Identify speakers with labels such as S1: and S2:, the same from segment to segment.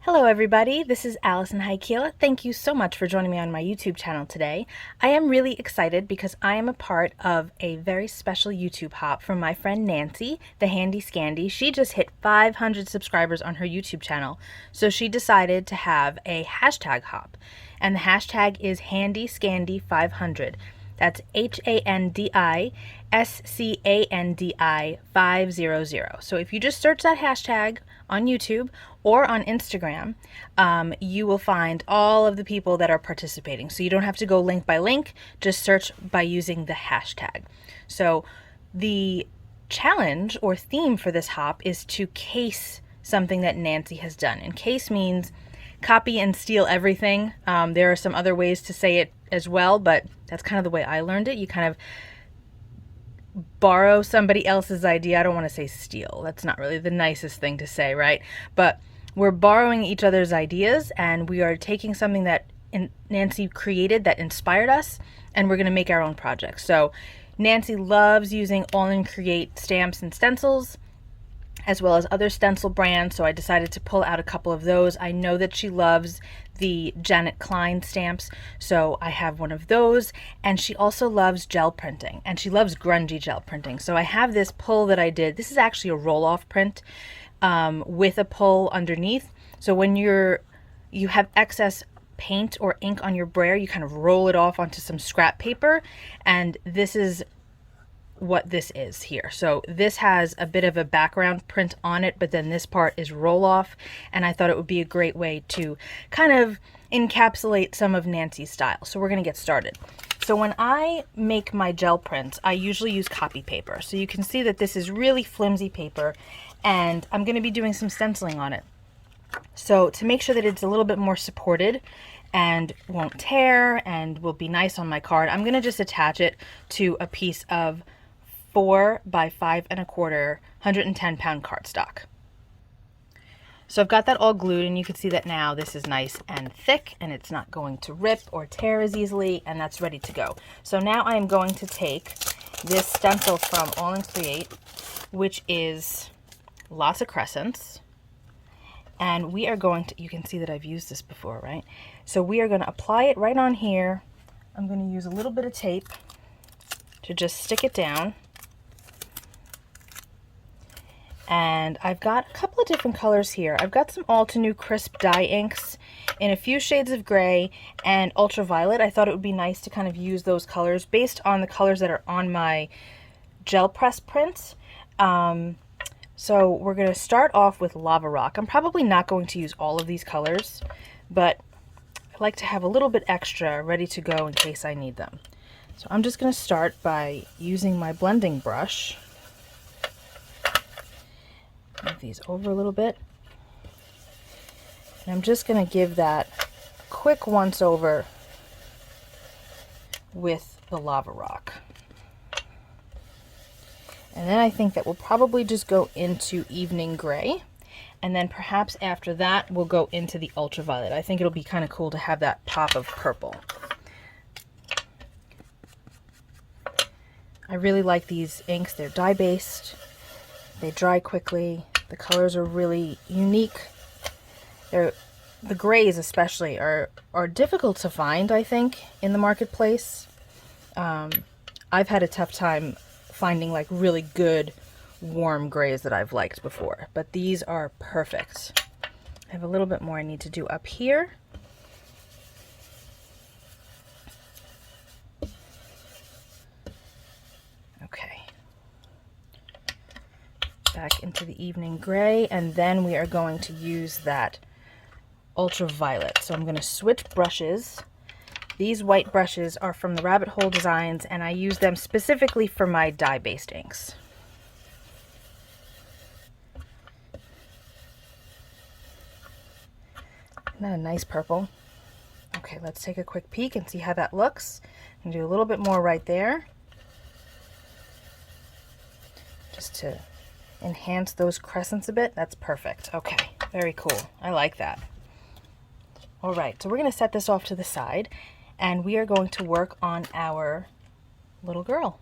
S1: Hello everybody, this is Allison Haikiela. Thank you so much for joining me on my YouTube channel today. I am really excited because I am a part of a very special YouTube hop from my friend Nancy, the Handi Scandi. She just hit 500 subscribers on her YouTube channel, so she decided to have a hashtag hop, and the hashtag is HandiScandi500. That's HandiScandi 500. So if you just search that hashtag on YouTube or on Instagram, you will find all of the people that are participating. So you don't have to go link by link, just search by using the hashtag. So the challenge or theme for this hop is to case something that Nancy has done. And case means copy and steal everything. There are some other ways to say it as well, but that's kind of the way I learned it. You kind of borrow somebody else's idea. I don't want to say steal. That's not really the nicest thing to say, right? But we're borrowing each other's ideas, and we are taking something that Nancy created that inspired us, and we're going to make our own project. So Nancy loves using AALL Create stamps and stencils, as well as other stencil brands, so I decided to pull out a couple of those. I know that she loves the Janet Klein stamps, so I have one of those, and she also loves gel printing, and she loves grungy gel printing. So I have this pull that I did. This is actually a roll-off print with a pull underneath. So when you have excess paint or ink on your brayer, you kind of roll it off onto some scrap paper, and this is what this is here. So this has a bit of a background print on it, but then this part is roll off, and I thought it would be a great way to kind of encapsulate some of Nancy's style. So we're going to get started. So when I make my gel prints, I usually use copy paper. So you can see that this is really flimsy paper, and I'm going to be doing some stenciling on it. So to make sure that it's a little bit more supported and won't tear and will be nice on my card, I'm going to just attach it to a piece of 4 by 5 1/4 110-pound cardstock. So I've got that all glued, and you can see that now this is nice and thick, and it's not going to rip or tear as easily, and that's ready to go. So now I am going to take this stencil from AALL Create, which is lots of crescents, and we are going to, you can see that I've used this before, right? So we are going to apply it right on here. I'm going to use a little bit of tape to just stick it down. And I've got a couple of different colors here. I've got some All-to-New crisp dye inks in a few shades of gray and ultraviolet. I thought it would be nice to kind of use those colors based on the colors that are on my gel press prints. So we're going to start off with Lava Rock. I'm probably not going to use all of these colors, but I like to have a little bit extra ready to go in case I need them. So I'm just going to start by using my blending brush. Move these over a little bit. And I'm just going to give that quick once over with the Lava Rock. And then I think that we'll probably just go into Evening Gray. And then perhaps after that, we'll go into the Ultraviolet. I think it'll be kind of cool to have that pop of purple. I really like these inks. They're dye-based. They dry quickly. The colors are really unique. The grays especially are difficult to find, I think, in the marketplace. I've had a tough time finding like really good warm grays that I've liked before, but these are perfect. I have a little bit more I need to do up here. Okay. Back into the Evening Gray, and then we are going to use that Ultraviolet. So I'm going to switch brushes. These white brushes are from the Rabbit Hole Designs, and I use them specifically for my dye-based inks. Isn't that a nice purple? Okay, let's take a quick peek and see how that looks. And do a little bit more right there, just to enhance those crescents a bit. That's perfect. Okay, very cool. I like that. All right, so we're going to set this off to the side, and we are going to work on our little girl.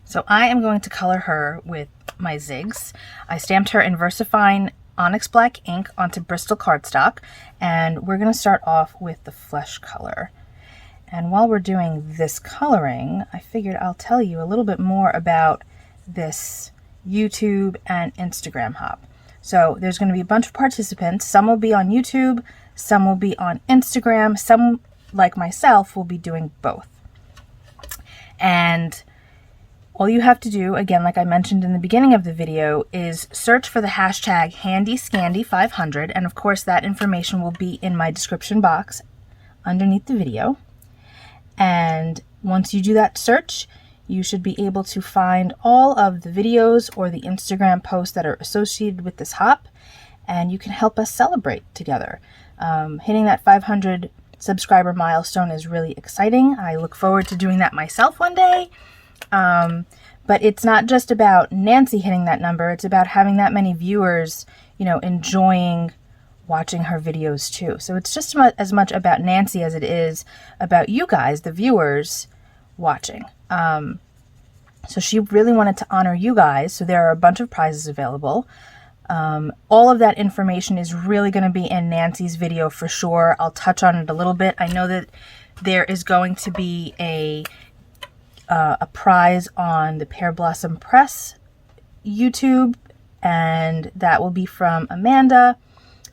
S1: So I am going to color her with my Zigs. I stamped her in VersaFine onyx black ink onto Bristol cardstock, and we're going to start off with the flesh color. And while we're doing this coloring, I figured I'll tell you a little bit more about this YouTube and Instagram hop. So there's going to be a bunch of participants. Some will be on YouTube, some will be on Instagram, some, like myself, will be doing both. And all you have to do, again, like I mentioned in the beginning of the video, is search for the hashtag HandyScandi500, and of course that information will be in my description box underneath the video. And once you do that search, you should be able to find all of the videos or the Instagram posts that are associated with this hop, and you can help us celebrate together. Hitting that 500 subscriber milestone is really exciting. I look forward to doing that myself one day. But it's not just about Nancy hitting that number, it's about having that many viewers, you know, enjoying watching her videos too. So it's just as much about Nancy as it is about you guys, the viewers, watching. So she really wanted to honor you guys, so there are a bunch of prizes available. All of that information is really going to be in Nancy's video for sure. I'll touch on it a little bit. I know that there is going to be a prize on the Pear Blossom Press YouTube, and that will be from Amanda.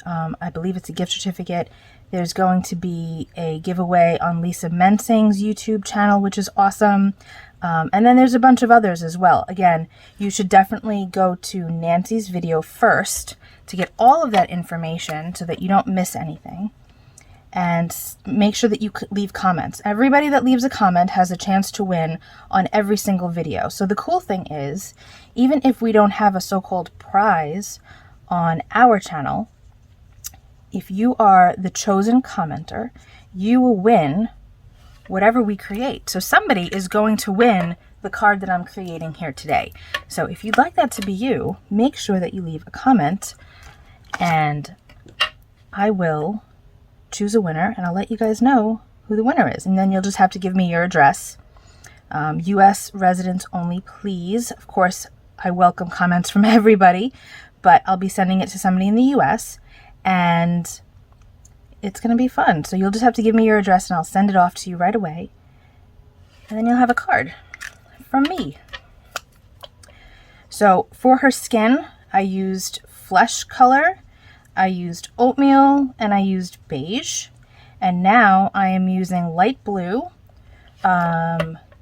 S1: I believe it's a gift certificate. There's going to be a giveaway on Lisa Mensing's YouTube channel, which is awesome. And then there's a bunch of others as well. Again, you should definitely go to Nancy's video first to get all of that information so that you don't miss anything. And make sure that you leave comments. Everybody that leaves a comment has a chance to win on every single video. So the cool thing is, even if we don't have a so-called prize on our channel, if you are the chosen commenter, you will win whatever we create. So somebody is going to win the card that I'm creating here today. So if you'd like that to be you, make sure that you leave a comment, and I will choose a winner, and I'll let you guys know who the winner is. And then you'll just have to give me your address. US residents only, please. Of course, I welcome comments from everybody, but I'll be sending it to somebody in the US, and it's going to be fun. So you'll just have to give me your address, and I'll send it off to you right away. And then you'll have a card from me. So for her skin, I used flesh color, I used oatmeal, and I used beige. And now I am using light blue,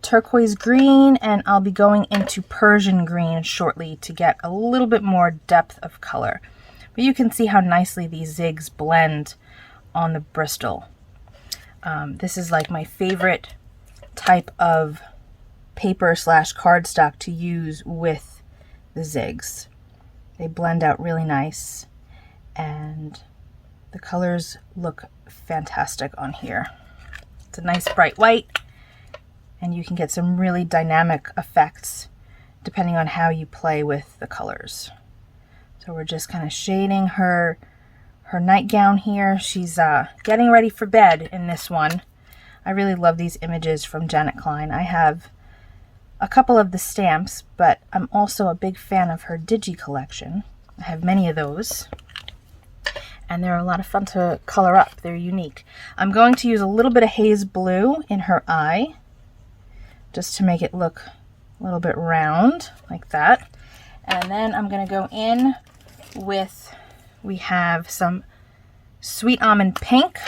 S1: turquoise green, and I'll be going into Persian green shortly to get a little bit more depth of color. But you can see how nicely these zigs blend on the Bristol. This is like my favorite type of paper / cardstock to use with the zigs. They blend out really nice, and the colors look fantastic on here. It's a nice bright white, and you can get some really dynamic effects depending on how you play with the colors. So we're just kind of shading her nightgown here. She's getting ready for bed in this one. I really love these images from Janet Klein. I have a couple of the stamps, but I'm also a big fan of her Digi collection. I have many of those, and they're a lot of fun to color up. They're unique. I'm going to use a little bit of Haze blue in her eye, just to make it look a little bit round, like that. And then I'm going to go in with, we have some Sweet Almond Pink.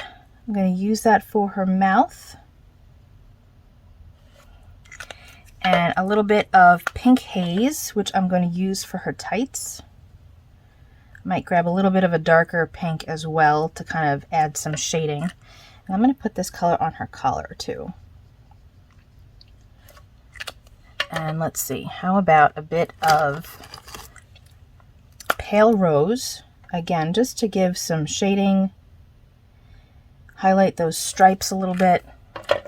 S1: I'm going to use that for her mouth. And a little bit of Pink Haze, which I'm going to use for her tights. I might grab a little bit of a darker pink as well to kind of add some shading. And I'm going to put this color on her collar too. And let's see, how about a bit of Pale Rose, again, just to give some shading, highlight those stripes a little bit,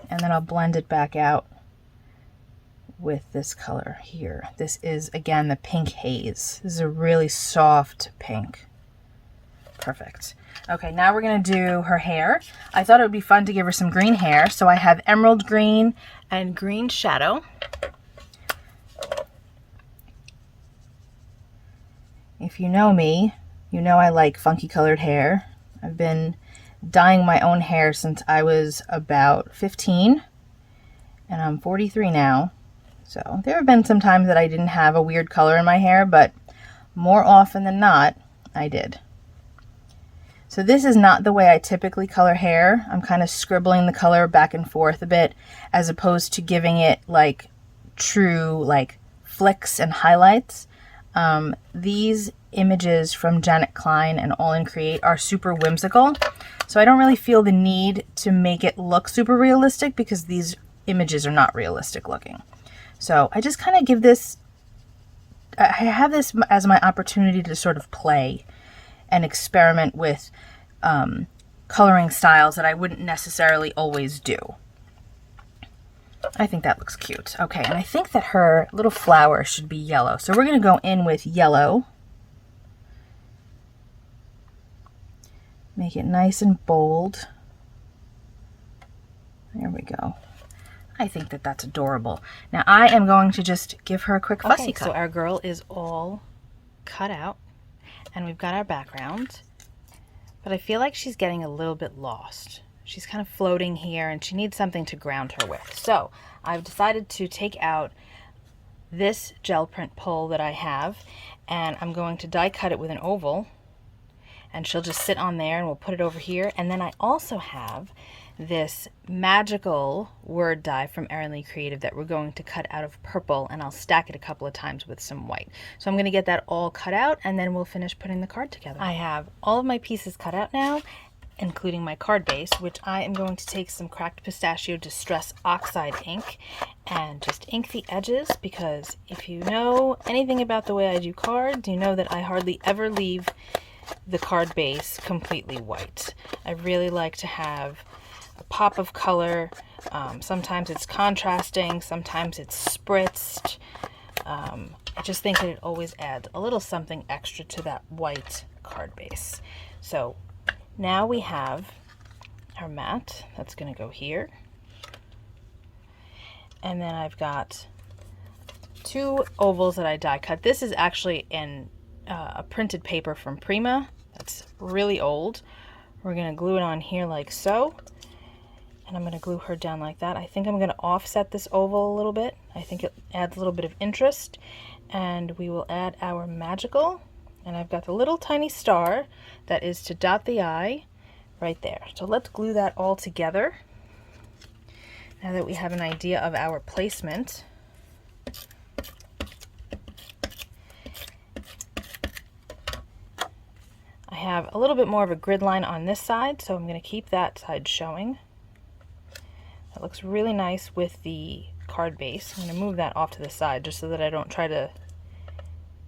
S1: and then I'll blend it back out with this color here. This is, again, the Pink Haze. This is a really soft pink. Perfect. Okay, now we're going to do her hair. I thought it would be fun to give her some green hair, so I have emerald green and green shadow. If you know me, You know I like funky colored hair. I've been dyeing my own hair since I was about 15, and I'm 43 now. So there have been some times that I didn't have a weird color in my hair, but more often than not, I did. So this is not the way I typically color hair. I'm kind of scribbling the color back and forth a bit, as opposed to giving it like true like flicks and highlights. These images from Janet Klein and AALL Create are super whimsical, so I don't really feel the need to make it look super realistic because these images are not realistic looking. So I just kind of give this, I have this as my opportunity to sort of play and experiment with coloring styles that I wouldn't necessarily always do. I think that looks cute. Okay, and I think that her little flower should be yellow. So we're going to go in with yellow. Make it nice and bold. There we go. I think that that's adorable. Now I am going to just give her a quick fussy cut. So our girl is all cut out and we've got our background, but I feel like she's getting a little bit lost. She's kind of floating here and she needs something to ground her with. So I've decided to take out this gel print pull that I have, and I'm going to die cut it with an oval, and she'll just sit on there and we'll put it over here. And then I also have this magical word die from AALL Creative that we're going to cut out of purple, and I'll stack it a couple of times with some white. So I'm going to get that all cut out and then we'll finish putting the card together. I have all of my pieces cut out now, including my card base, which I am going to take some cracked pistachio distress oxide ink and just ink the edges, because if you know anything about the way I do cards, you know that I hardly ever leave the card base completely white. I really like to have a pop of color. Sometimes it's contrasting, sometimes it's spritzed. I just think that it always adds a little something extra to that white card base. So now we have our mat that's going to go here, and then I've got two ovals that I die cut. This is actually in a printed paper from Prima that's really old. We're going to glue it on here like so, and I'm going to glue her down like that. I think I'm going to offset this oval a little bit. I think it adds a little bit of interest, and we will add our magical. And I've got the little tiny star that is to dot the eye right there. So let's glue that all together. Now that we have an idea of our placement, I have a little bit more of a grid line on this side, so I'm going to keep that side showing. That looks really nice with the card base. I'm going to move that off to the side just so that I don't try to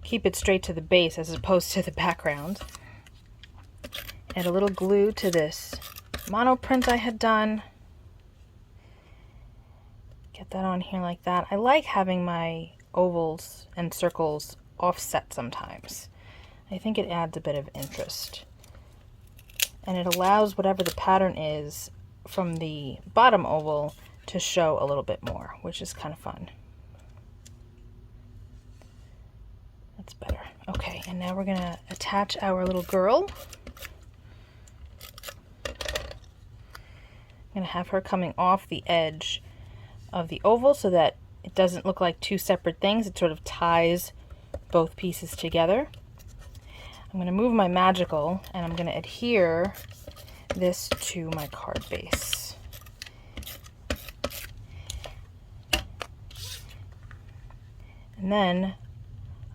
S1: keep it straight to the base as opposed to the background. Add a little glue to this mono print I had done. Get that on here like that. I like having my ovals and circles offset sometimes. I think it adds a bit of interest. And it allows whatever the pattern is from the bottom oval to show a little bit more, which is kind of fun. That's better. Okay, and now we're going to attach our little girl. I'm going to have her coming off the edge of the oval so that it doesn't look like two separate things. It sort of ties both pieces together. I'm going to move my magical and I'm going to adhere this to my card base. And then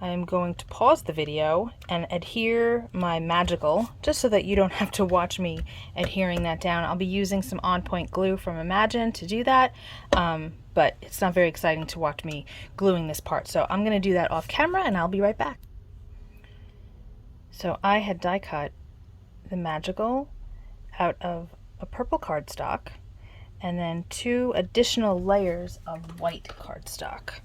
S1: I am going to pause the video and adhere my magical, just so that you don't have to watch me adhering that down. I'll be using some on-point glue from Imagine to do that, but it's not very exciting to watch me gluing this part. So I'm going to do that off camera and I'll be right back. So I had die cut the magical out of a purple cardstock and then 2 additional layers of white cardstock.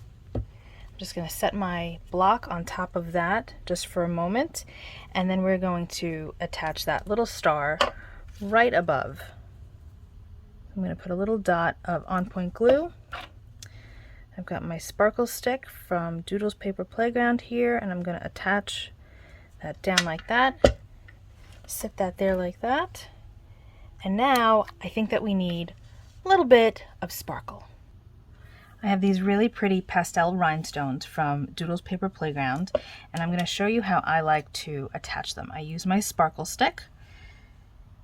S1: Just going to set my block on top of that just for a moment, and then we're going to attach that little star right above. I'm going to put a little dot of on-point glue. I've got my sparkle stick from Doodles Paper Playground here, and I'm going to attach that down like that. Set that there like that. And now I think that we need a little bit of sparkle. I have these really pretty pastel rhinestones from Doodle's Paper Playground, and I'm going to show you how I like to attach them. I use my sparkle stick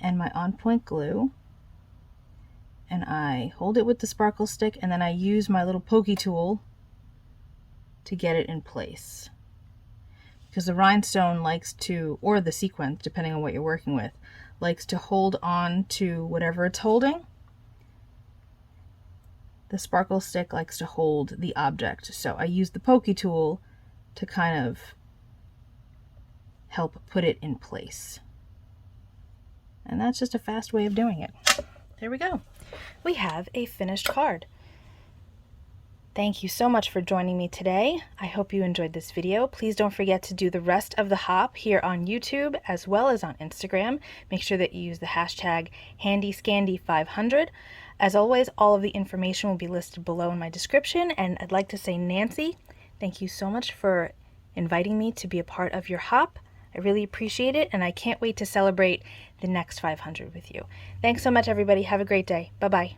S1: and my on point glue, and I hold it with the sparkle stick, and then I use my little pokey tool to get it in place. Because the rhinestone likes to, or the sequence, depending on what you're working with, likes to hold on to whatever it's holding. The sparkle stick likes to hold the object, so I use the pokey tool to kind of help put it in place. And that's just a fast way of doing it. There we go. We have a finished card. Thank you so much for joining me today. I hope you enjoyed this video. Please don't forget to do the rest of the hop here on YouTube as well as on Instagram. Make sure that you use the hashtag HandyScandi500. As always, all of the information will be listed below in my description, and I'd like to say, Nancy, thank you so much for inviting me to be a part of your hop. I really appreciate it, and I can't wait to celebrate the next 500 with you. Thanks so much, everybody. Have a great day. Bye-bye.